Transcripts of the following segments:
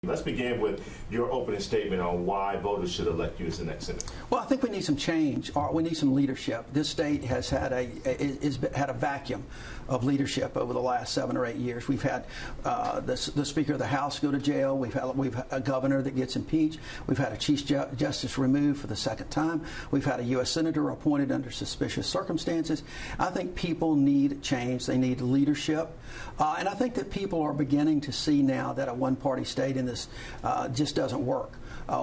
Let's begin with your opening statement on why voters should elect you as the next senator. Well, I think we need some change, or we need some leadership. This state has had a vacuum of leadership over the last 7 or 8 years. We've had the Speaker of the House go to jail. We've had a governor that gets impeached. We've had a Chief Justice removed for the second time. We've had a U.S. Senator appointed under suspicious circumstances. I think people need change. They need leadership. And I think that people are beginning to see now that a one-party state in this just doesn't work.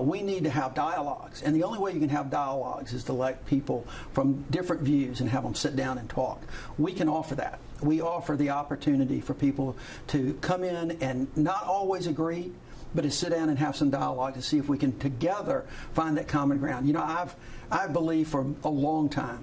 We need to have dialogues, and the only way you can have dialogues is to elect people from different views and have them sit down and talk. We can offer that. We offer the opportunity for people to come in and not always agree, but to sit down and have some dialogue to see if we can together find that common ground. You know, I believe for a long time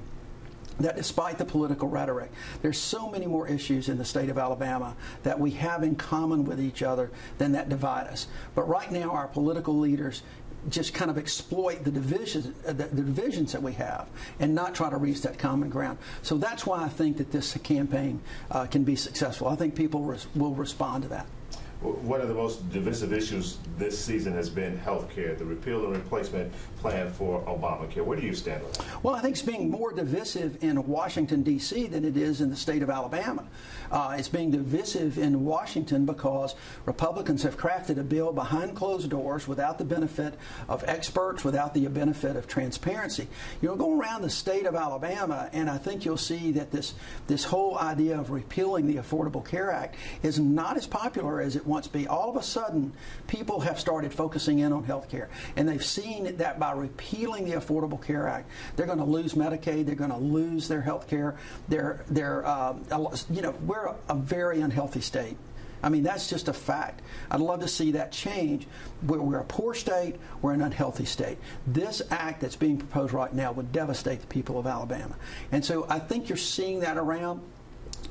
that despite the political rhetoric, there's so many more issues in the state of Alabama that we have in common with each other than that divide us. But right now, our political leaders just kind of exploit the divisions that we have and not try to reach that common ground. So that's why I think that this campaign can be successful. I think people will respond to that. One of the most divisive issues this season has been health care, the repeal and replacement plan for Obamacare. Where do you stand on that? Well, I think it's being more divisive in Washington, D.C. than it is in the state of Alabama. It's being divisive in Washington because Republicans have crafted a bill behind closed doors without the benefit of experts, without the benefit of transparency. You know, go around the state of Alabama, and I think you'll see that this whole idea of repealing the Affordable Care Act is not as popular as it once be. All of a sudden, people have started focusing in on health care, and they've seen that by repealing the Affordable Care Act, they're going to lose Medicaid, they're going to lose their health care. You know, we're a very unhealthy state. I mean, that's just a fact. I'd love to see that change. We're a poor state, we're an unhealthy state. This act that's being proposed right now would devastate the people of Alabama. And so I think you're seeing that around.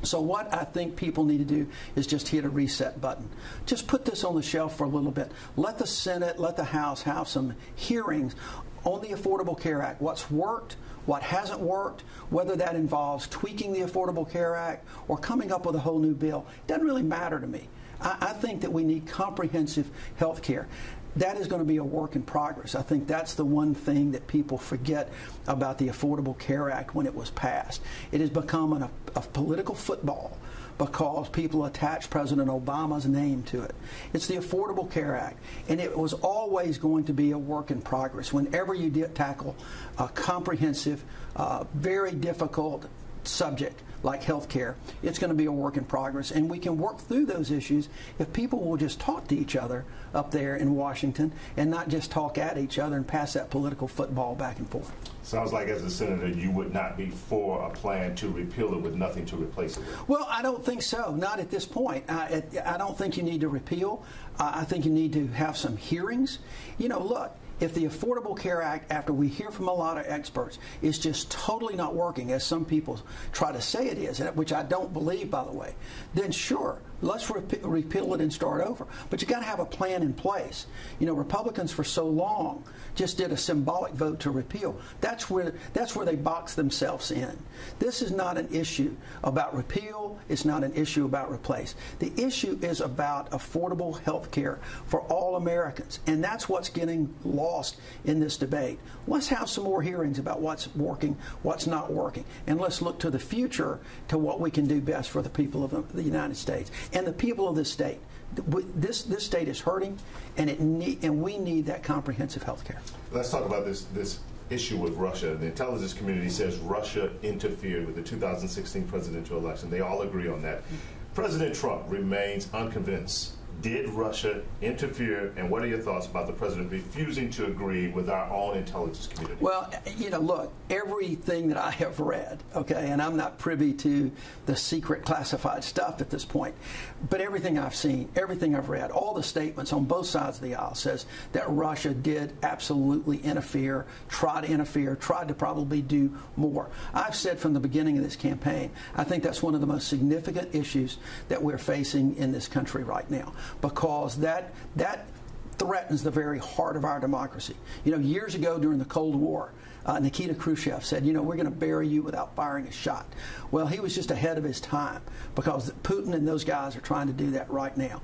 So what I think people need to do is just hit a reset button. Just put this on the shelf for a little bit. Let the Senate, let the House have some hearings on the Affordable Care Act. What's worked, what hasn't worked, whether that involves tweaking the Affordable Care Act or coming up with a whole new bill. It doesn't really matter to me. I think that we need comprehensive health care. That is going to be a work in progress. I think that's the one thing that people forget about the Affordable Care Act when it was passed. It has become a political football because people attach President Obama's name to it. It's the Affordable Care Act, and it was always going to be a work in progress. Whenever you tackle a comprehensive, very difficult subject like health care, it's going to be a work in progress, and we can work through those issues if people will just talk to each other up there in Washington and not just talk at each other and pass that political football back and forth. Sounds like as a senator you would not be for a plan to repeal it with nothing to replace it with. Well, I don't think so, not at this point. I don't think you need to repeal. I think you need to have some hearings. You know, look, if the Affordable Care Act, after we hear from a lot of experts, is just totally not working, as some people try to say it is, which I don't believe, by the way, then sure, let's repeal it and start over. But you got to have a plan in place. You know, Republicans for so long just did a symbolic vote to repeal. That's where they box themselves in. This is not an issue about repeal. It's not an issue about replace. The issue is about affordable health care for all Americans, and that's what's getting lost in this debate. Let's have some more hearings about what's working, what's not working, and let's look to the future to what we can do best for the people of the United States and the people of this state. This state is hurting, and we need that comprehensive health care. Let's talk about this issue with Russia. The intelligence community says Russia interfered with the 2016 presidential election. They all agree on that. President Trump remains unconvinced. Did Russia interfere, and what are your thoughts about the president refusing to agree with our own intelligence community? Well, you know, look, everything that I have read, okay, and I'm not privy to the secret classified stuff at this point, but everything I've seen, everything I've read, all the statements on both sides of the aisle says that Russia did absolutely interfere, tried to probably do more. I've said from the beginning of this campaign, I think that's one of the most significant issues that we're facing in this country right now, because that threatens the very heart of our democracy. You know, years ago during the Cold War, Nikita Khrushchev said, you know, we're going to bury you without firing a shot. Well, he was just ahead of his time because Putin and those guys are trying to do that right now.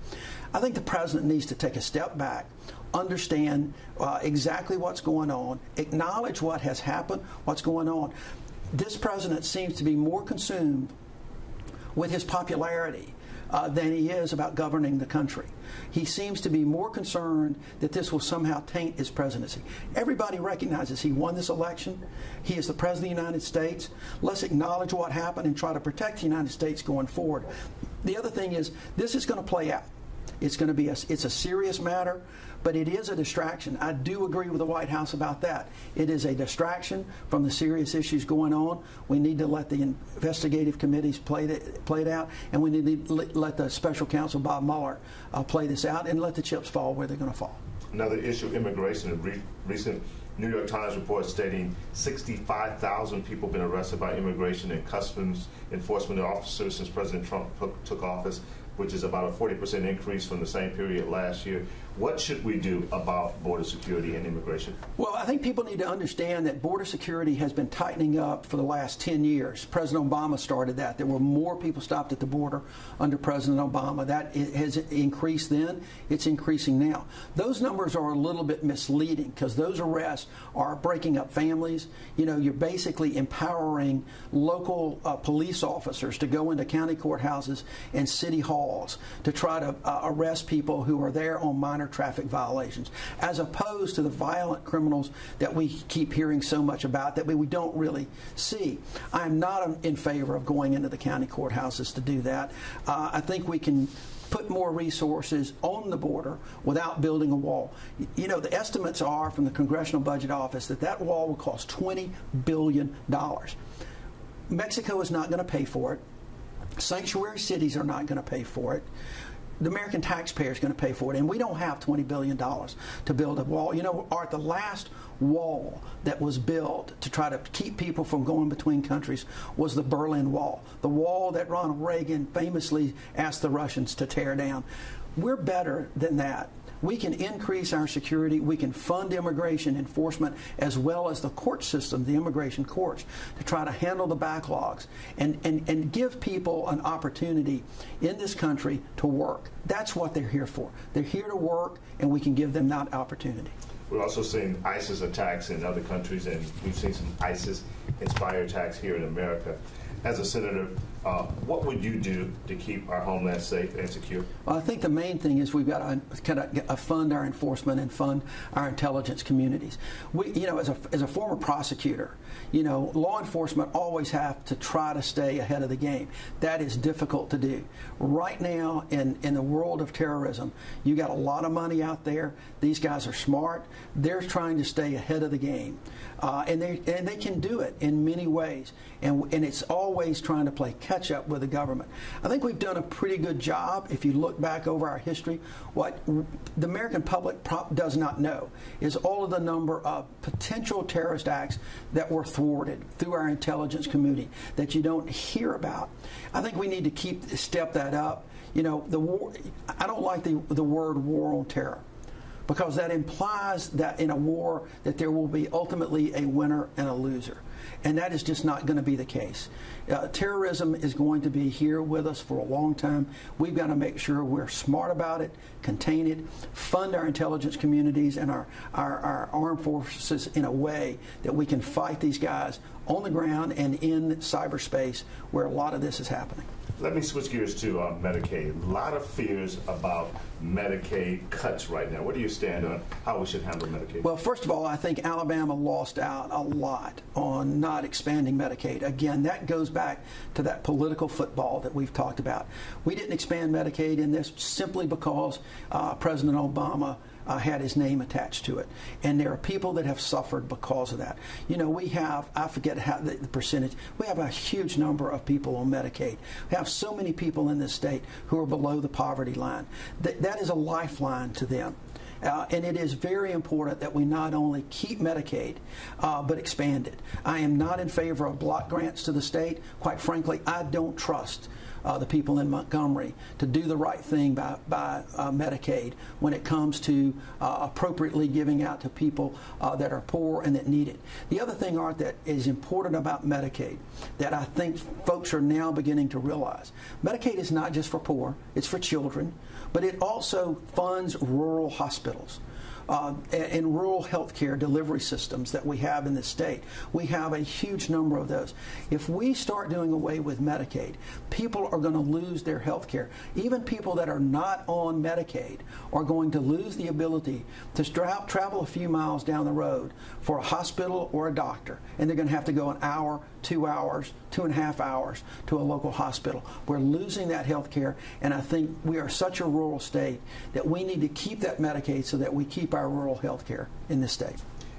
I think the president needs to take a step back, understand exactly what's going on, acknowledge what has happened, what's going on. This president seems to be more consumed with his popularity than he is about governing the country. He seems to be more concerned that this will somehow taint his presidency. Everybody recognizes he won this election. He is the President of the United States. Let's acknowledge what happened and try to protect the United States going forward. The other thing is, this is going to play out. It's going to be it's a serious matter, but it is a distraction. I do agree with the White House about that. It is a distraction from the serious issues going on. We need to let the investigative committees play it out, and we need to let the special counsel Bob Mueller play this out and let the chips fall where they're going to fall. Another issue, immigration. A recent New York Times report stating 65,000 people have been arrested by immigration and customs enforcement officers since President Trump took office, which is about a 40% increase from the same period last year. What should we do about border security and immigration? Well, I think people need to understand that border security has been tightening up for the last 10 years. President Obama started that. There were more people stopped at the border under President Obama. That has increased then. It's increasing now. Those numbers are a little bit misleading because those arrests are breaking up families. You know, you're basically empowering local police officers to go into county courthouses and city halls to try to arrest people who are there on minor traffic violations, as opposed to the violent criminals that we keep hearing so much about that we don't really see. I'm not in favor of going into the county courthouses to do that. I think we can put more resources on the border without building a wall. You know, the estimates are from the Congressional Budget Office that wall will cost $20 billion. Mexico is not going to pay for it. Sanctuary cities are not going to pay for it. The American taxpayer is going to pay for it, and we don't have $20 billion to build a wall. You know, Art, the last wall that was built to try to keep people from going between countries was the Berlin Wall, the wall that Ronald Reagan famously asked the Russians to tear down. We're better than that. We can increase our security. We can fund immigration enforcement as well as the court system, the immigration courts, to try to handle the backlogs and give people an opportunity in this country to work. That's what they're here for. They're here to work, and we can give them that opportunity. We're also seeing ISIS attacks in other countries, and we've seen some ISIS-inspired attacks here in America. As a senator, what would you do to keep our homeland safe and secure? Well, I think the main thing is we've got to kind of fund our enforcement and fund our intelligence communities. We, you know, as a former prosecutor, you know, law enforcement always have to try to stay ahead of the game. That is difficult to do. Right now, in the world of terrorism, you got a lot of money out there. These guys are smart. They're trying to stay ahead of the game, and they can do it in many ways. And it's always trying to play catch up with the government. I think we've done a pretty good job. If you look back over our history, what the American public does not know is all of the number of potential terrorist acts that were thwarted through our intelligence community that you don't hear about. I think we need to step that up. You know, the war. I don't like the word war on terror, because that implies that in a war that there will be ultimately a winner and a loser. And that is just not going to be the case. Terrorism is going to be here with us for a long time. We've got to make sure we're smart about it, contain it, fund our intelligence communities and our armed forces in a way that we can fight these guys on the ground and in cyberspace where a lot of this is happening. Let me switch gears to Medicaid. A lot of fears about Medicaid cuts right now. Where do you stand on how we should handle Medicaid? Well, first of all, I think Alabama lost out a lot on not expanding Medicaid. Again, that goes back to that political football that we've talked about. We didn't expand Medicaid in this simply because President Obama had his name attached to it. And there are people that have suffered because of that. You know, we have, I forget how the percentage, we have a huge number of people on Medicaid. We have so many people in this state who are below the poverty line. That is a lifeline to them. And it is very important that we not only keep Medicaid, but expand it. I am not in favor of block grants to the state. Quite frankly, I don't trust the people in Montgomery to do the right thing by Medicaid when it comes to appropriately giving out to people that are poor and that need it. The other thing, Art, that is important about Medicaid that I think folks are now beginning to realize, Medicaid is not just for poor, it's for children, but it also funds rural hospitals. And rural health care delivery systems that we have in the state. We have a huge number of those. If we start doing away with Medicaid, people are going to lose their health care. Even people that are not on Medicaid are going to lose the ability to travel a few miles down the road for a hospital or a doctor, and they're going to have to go an hour, 2 hours, 2.5 hours to a local hospital. We're losing that health care, and I think we are such a rural state that we need to keep that Medicaid so that we keep our rural health care in this state.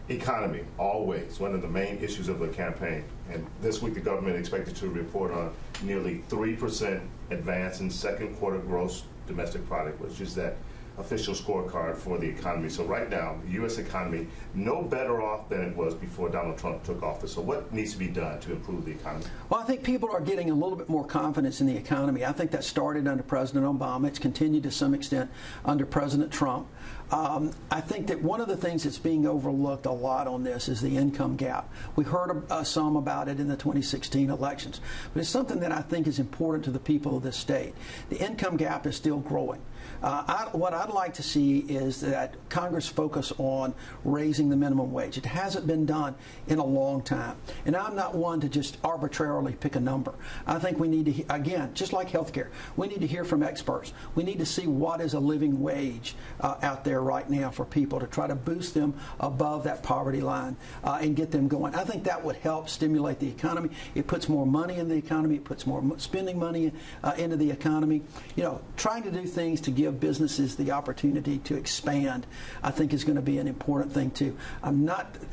Economy, always one of the main issues of the campaign. And this week the government expected to report on nearly 3% advance in second quarter gross domestic product, which is that official scorecard for the economy. So right now, the U.S. economy no better off than it was before Donald Trump took office. So what needs to be done to improve the economy? Well, I think people are getting a little bit more confidence in the economy. I think that started under President Obama. It's continued to some extent under President Trump. I think that one of the things that's being overlooked a lot on this is the income gap. We heard some about it in the 2016 elections, but it's something that I think is important to the people of this state. The income gap is still growing. What I'd like to see is that Congress focus on raising the minimum wage. It hasn't been done in a long time. And I'm not one to just arbitrarily pick a number. I think we need to, again, just like health care, we need to hear from experts. We need to see what is a living wage out there right now for people to try to boost them above that poverty line and get them going. I think that would help stimulate the economy. It puts more money in the economy. It puts more spending money into the economy. You know, trying to do things to give businesses the opportunity to expand, I think, is going to be an important thing too. I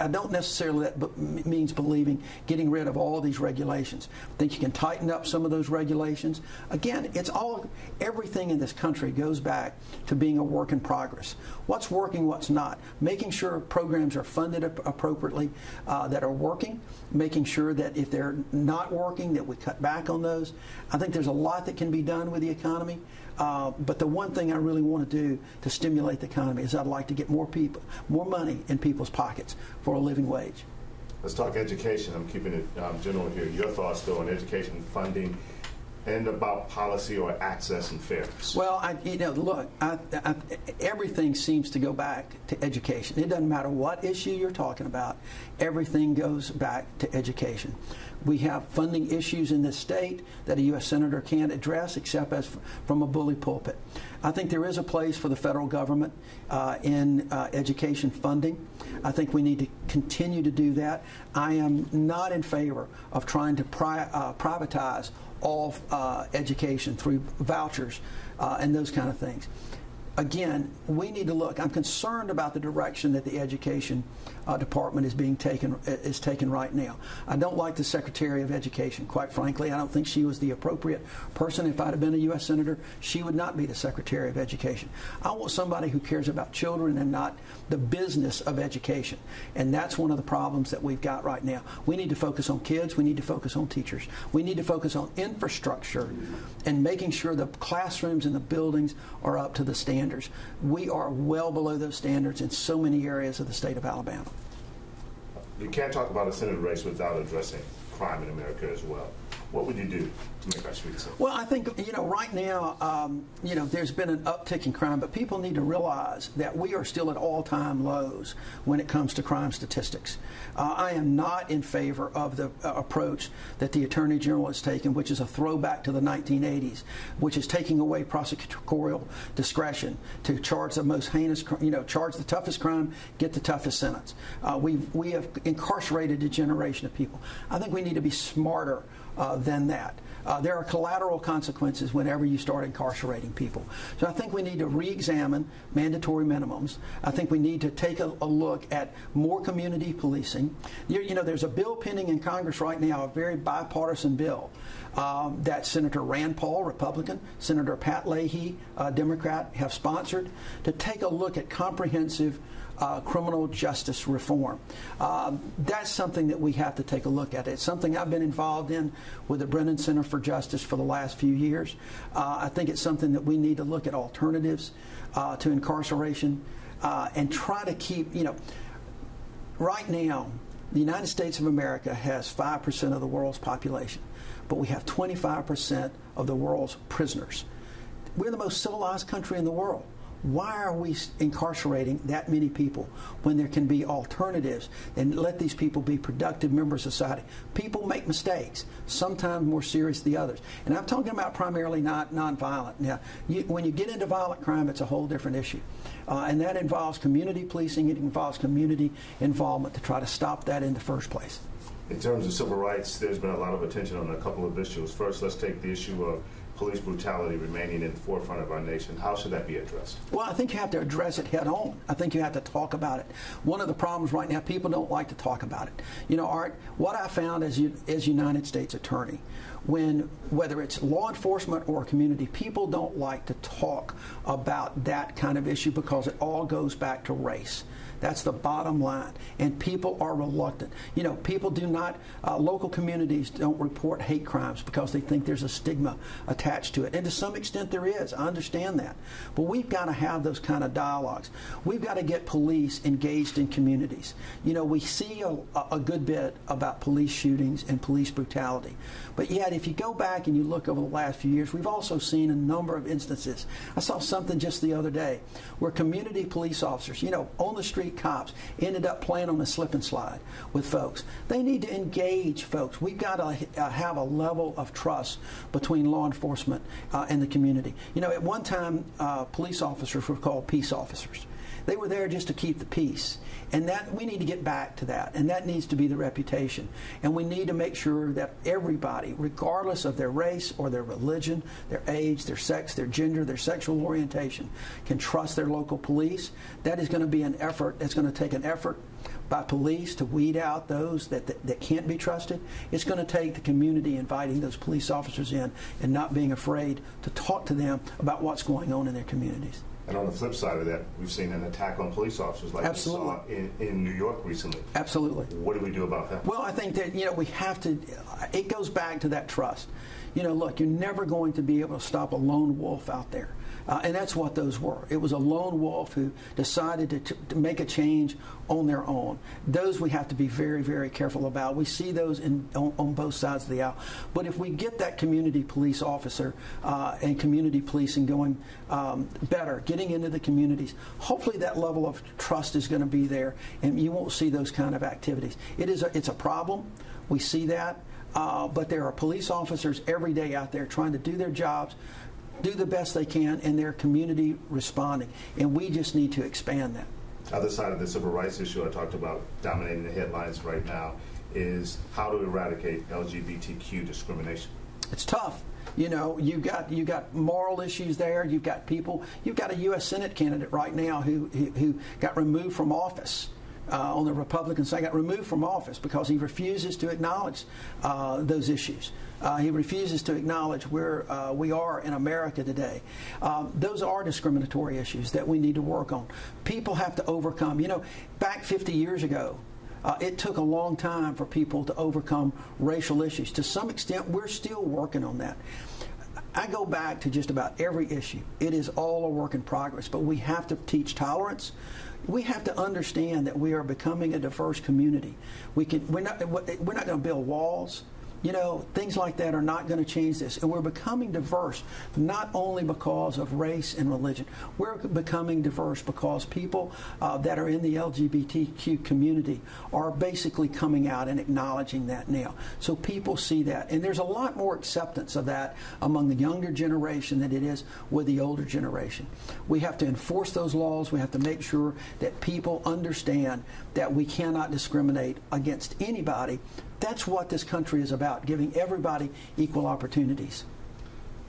don't necessarily that means believing getting rid of all of these regulations. I think you can tighten up some of those regulations. Again, everything in this country goes back to being a work in progress. What's working, what's not. Making sure programs are funded appropriately that are working. Making sure that if they're not working, that we cut back on those. I think there's a lot that can be done with the economy. But the one thing I really want to do to stimulate the economy is I'd like to get more money in people's pockets for a living wage. Let's talk education. I'm keeping it general here. Your thoughts, though, on education funding and about policy or access and fairness. Well, look, everything seems to go back to education. It doesn't matter what issue you're talking about. Everything goes back to education. We have funding issues in this state that a U.S. Senator can't address except as from a bully pulpit. I think there is a place for the federal government in education funding. I think we need to continue to do that. I am not in favor of trying to privatize all education through vouchers and those kind of things. Again, we need to look. I'm concerned about the direction that the education department is taken right now. I don't like the Secretary of Education, quite frankly. I don't think she was the appropriate person. If I'd have been a U.S. Senator, she would not be the Secretary of Education. I want somebody who cares about children and not the business of education. And that's one of the problems that we've got right now. We need to focus on kids. We need to focus on teachers. We need to focus on infrastructure and making sure the classrooms and the buildings are up to the standards. We are well below those standards in so many areas of the state of Alabama. You can't talk about a Senate race without addressing crime in America as well. What would you do to make our streets safe? Well, I think, right now, there's been an uptick in crime, but people need to realize that we are still at all-time lows when it comes to crime statistics. I am not in favor of the approach that the Attorney General has taken, which is a throwback to the 1980s, which is taking away prosecutorial discretion to charge the most heinous, charge the toughest crime, get the toughest sentence. We have incarcerated a generation of people. I think we need to be smarter than that. There are collateral consequences whenever you start incarcerating people. So I think we need to re-examine mandatory minimums. I think we need to take a look at more community policing. There's a bill pending in Congress right now, a very bipartisan bill that Senator Rand Paul, Republican, Senator Pat Leahy, Democrat, have sponsored to take a look at comprehensive criminal justice reform. That's something that we have to take a look at. It's something I've been involved in with the Brennan Center for Justice for the last few years. I think it's something that we need to look at alternatives to incarceration and try to keep, right now, the United States of America has 5% of the world's population, but we have 25% of the world's prisoners. We're the most civilized country in the world. Why are we incarcerating that many people when there can be alternatives and let these people be productive members of society? People make mistakes, sometimes more serious than the others. And I'm talking about primarily not nonviolent. Now, when you get into violent crime, it's a whole different issue. And that involves community policing. It involves community involvement to try to stop that in the first place. In terms of civil rights, there's been a lot of attention on a couple of issues. First, let's take the issue of police brutality remaining in the forefront of our nation. How should that be addressed? Well, I think you have to address it head on. I think you have to talk about it. One of the problems right now, people don't like to talk about it. Art, what I found as United States Attorney, whether it's law enforcement or community, people don't like to talk about that kind of issue because it all goes back to race. That's the bottom line. And people are reluctant. People do not, local communities don't report hate crimes because they think there's a stigma attached to it. And to some extent there is. I understand that. But we've got to have those kind of dialogues. We've got to get police engaged in communities. We see a good bit about police shootings and police brutality. But yet, if you go back and you look over the last few years, we've also seen a number of instances. I saw something just the other day where community police officers, on the street cops, ended up playing on a slip and slide with folks. They need to engage folks. We've got to have a level of trust between law enforcement and the community. At one time, police officers were called peace officers. They were there just to keep the peace. And that we need to get back to that. And that needs to be the reputation. And we need to make sure that everybody, regardless of their race or their religion, their age, their sex, their gender, their sexual orientation, can trust their local police. That is going to be an effort. It's going to take an effort by police to weed out those that can't be trusted. It's going to take the community inviting those police officers in and not being afraid to talk to them about what's going on in their communities. And on the flip side of that, we've seen an attack on police officers like Absolutely. we saw in New York recently. Absolutely. What do we do about that? Well, I think that, we have to, it goes back to that trust. Look, you're never going to be able to stop a lone wolf out there. And that's what those were. It was a lone wolf who decided to make a change on their own. Those we have to be very, very careful about. We see those on both sides of the aisle. But if we get that community police officer and community policing going better, getting into the communities, hopefully that level of trust is going to be there and you won't see those kind of activities. It's a problem. We see that. But there are police officers every day out there trying to do their jobs, do the best they can, and their community responding. And we just need to expand that. Other side of the civil rights issue I talked about dominating the headlines right now is how to eradicate LGBTQ discrimination. It's tough. You've got moral issues there. You've got people. You've got a U.S. Senate candidate right now who got removed from office. On the Republican side, got removed from office because he refuses to acknowledge those issues. He refuses to acknowledge where we are in America today. Those are discriminatory issues that we need to work on. People have to overcome. Back 50 years ago, it took a long time for people to overcome racial issues. To some extent, we're still working on that. I go back to just about every issue. It is all a work in progress, but we have to teach tolerance. We have to understand that we are becoming a diverse community. We're not going to build walls. Things like that are not going to change this. And we're becoming diverse not only because of race and religion. We're becoming diverse because people that are in the LGBTQ community are basically coming out and acknowledging that now. So people see that. And there's a lot more acceptance of that among the younger generation than it is with the older generation. We have to enforce those laws. We have to make sure that people understand that we cannot discriminate against anybody. That's what this country is about, giving everybody equal opportunities.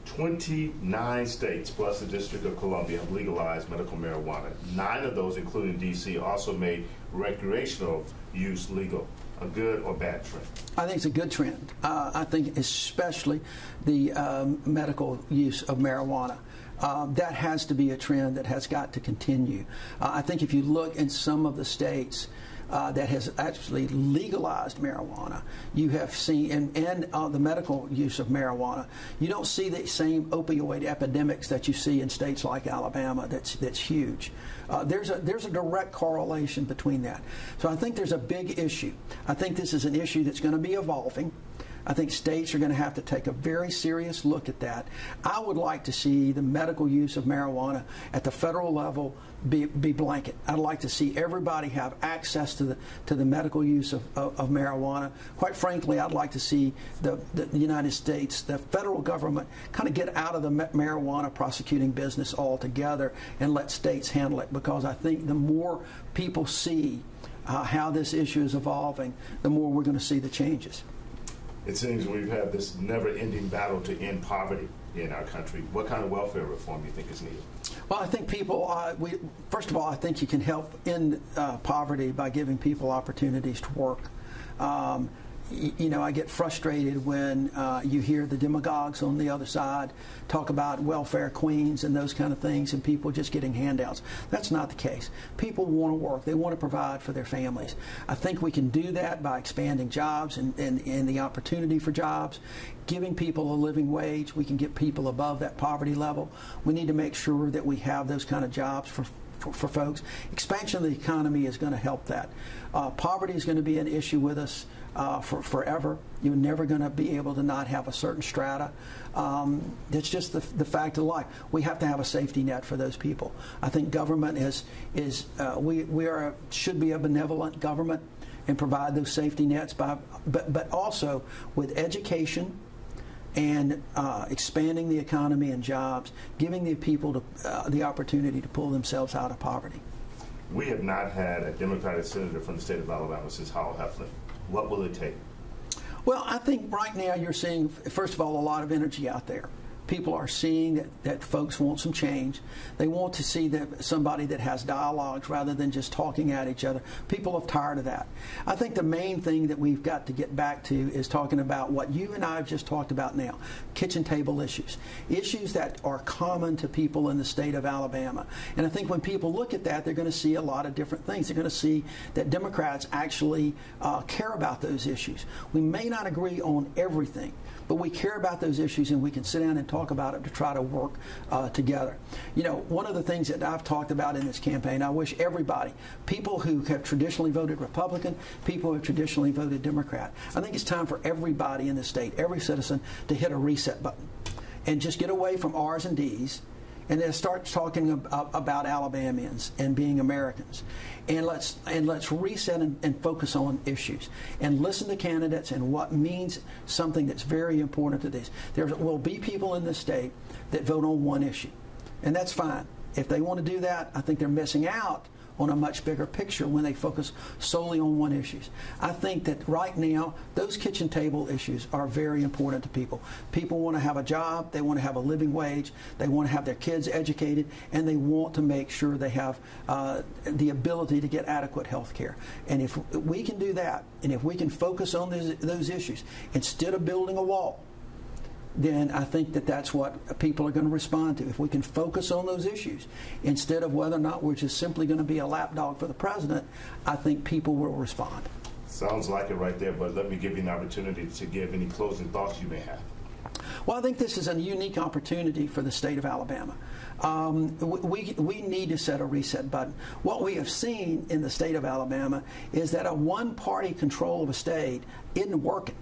29 states plus the District of Columbia have legalized medical marijuana. 9 of those, including D.C., also made recreational use legal. A good or bad trend? I think it's a good trend. I think especially the medical use of marijuana. that has to be a trend that has got to continue. I think if you look in some of the states that has actually legalized marijuana, you have seen, and the medical use of marijuana, you don't see the same opioid epidemics that you see in states like Alabama. That's huge. There's a direct correlation between that. So I think there's a big issue. I think this is an issue that's going to be evolving. I think states are going to have to take a very serious look at that. I would like to see the medical use of marijuana at the federal level be blanket. I'd like to see everybody have access to the medical use of marijuana. Quite frankly, I'd like to see the United States, the federal government, kind of get out of the marijuana prosecuting business altogether and let states handle it, because I think the more people see how this issue is evolving, the more we're going to see the changes. It seems we've had this never-ending battle to end poverty in our country. What kind of welfare reform do you think is needed? Well, I think people, first of all, I think you can help end poverty by giving people opportunities to work. You know, I get frustrated when you hear the demagogues on the other side talk about welfare queens and those kind of things and people just getting handouts. That's not the case. People want to work. They want to provide for their families. I think we can do that by expanding jobs and the opportunity for jobs, giving people a living wage. We can get people above that poverty level. We need to make sure that we have those kind of jobs for folks. Expansion of the economy is going to help that. Poverty is going to be an issue with us for forever. You're never going to be able to not have a certain strata. That's just the fact of life. We have to have a safety net for those people. I think government should be a benevolent government and provide those safety nets, but also with education and expanding the economy and jobs, giving the people the opportunity to pull themselves out of poverty. We have not had a Democratic senator from the state of Alabama since Howell Heflin. What will it take? Well, I think right now you're seeing, first of all, a lot of energy out there. People are seeing that folks want some change. They want to see somebody that has dialogues rather than just talking at each other. People are tired of that. I think the main thing that we've got to get back to is talking about what you and I have just talked about now, kitchen table issues, issues that are common to people in the state of Alabama. And I think when people look at that, they're going to see a lot of different things. They're going to see that Democrats actually care about those issues. We may not agree on everything, but we care about those issues and we can sit down and talk about it to try to work together. You know, one of the things that I've talked about in this campaign, I wish everybody, people who have traditionally voted Republican, people who have traditionally voted Democrat, I think it's time for everybody in the state, every citizen, to hit a reset button and just get away from R's and D's and then start talking about Alabamians and being Americans. And let's reset and focus on issues and listen to candidates and what means something that's very important to this. There will be people in this state that vote on one issue, and that's fine. If they want to do that, I think they're missing out on a much bigger picture when they focus solely on one issue. I think that right now, those kitchen table issues are very important to people. People want to have a job, they want to have a living wage, they want to have their kids educated, and they want to make sure they have the ability to get adequate health care. And if we can do that, and if we can focus on those issues, instead of building a wall, then I think that that's what people are going to respond to. If we can focus on those issues, instead of whether or not we're just simply going to be a lapdog for the president, I think people will respond. Sounds like it right there, but let me give you an opportunity to give any closing thoughts you may have. Well, I think this is a unique opportunity for the state of Alabama. We need to set a reset button. What we have seen in the state of Alabama is that a one-party control of a state isn't working.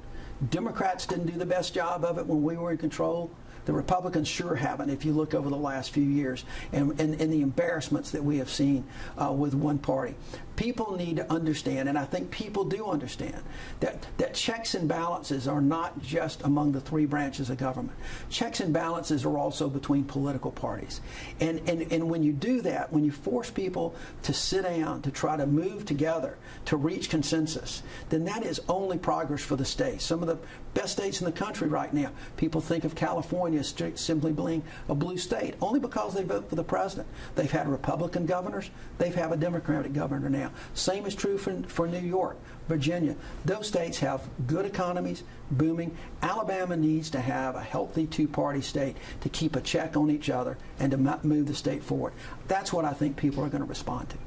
Democrats didn't do the best job of it when we were in control. The Republicans sure haven't, if you look over the last few years, and the embarrassments that we have seen with one party. People need to understand, and I think people do understand, that checks and balances are not just among the three branches of government. Checks and balances are also between political parties. And when you do that, when you force people to sit down, to try to move together, to reach consensus, then that is only progress for the state. Some of the best states in the country right now, people think of California as simply being a blue state, only because they vote for the president. They've had Republican governors, they've had a Democratic governor now. Same is true for New York, Virginia. Those states have good economies, booming. Alabama needs to have a healthy two-party state to keep a check on each other and to move the state forward. That's what I think people are going to respond to.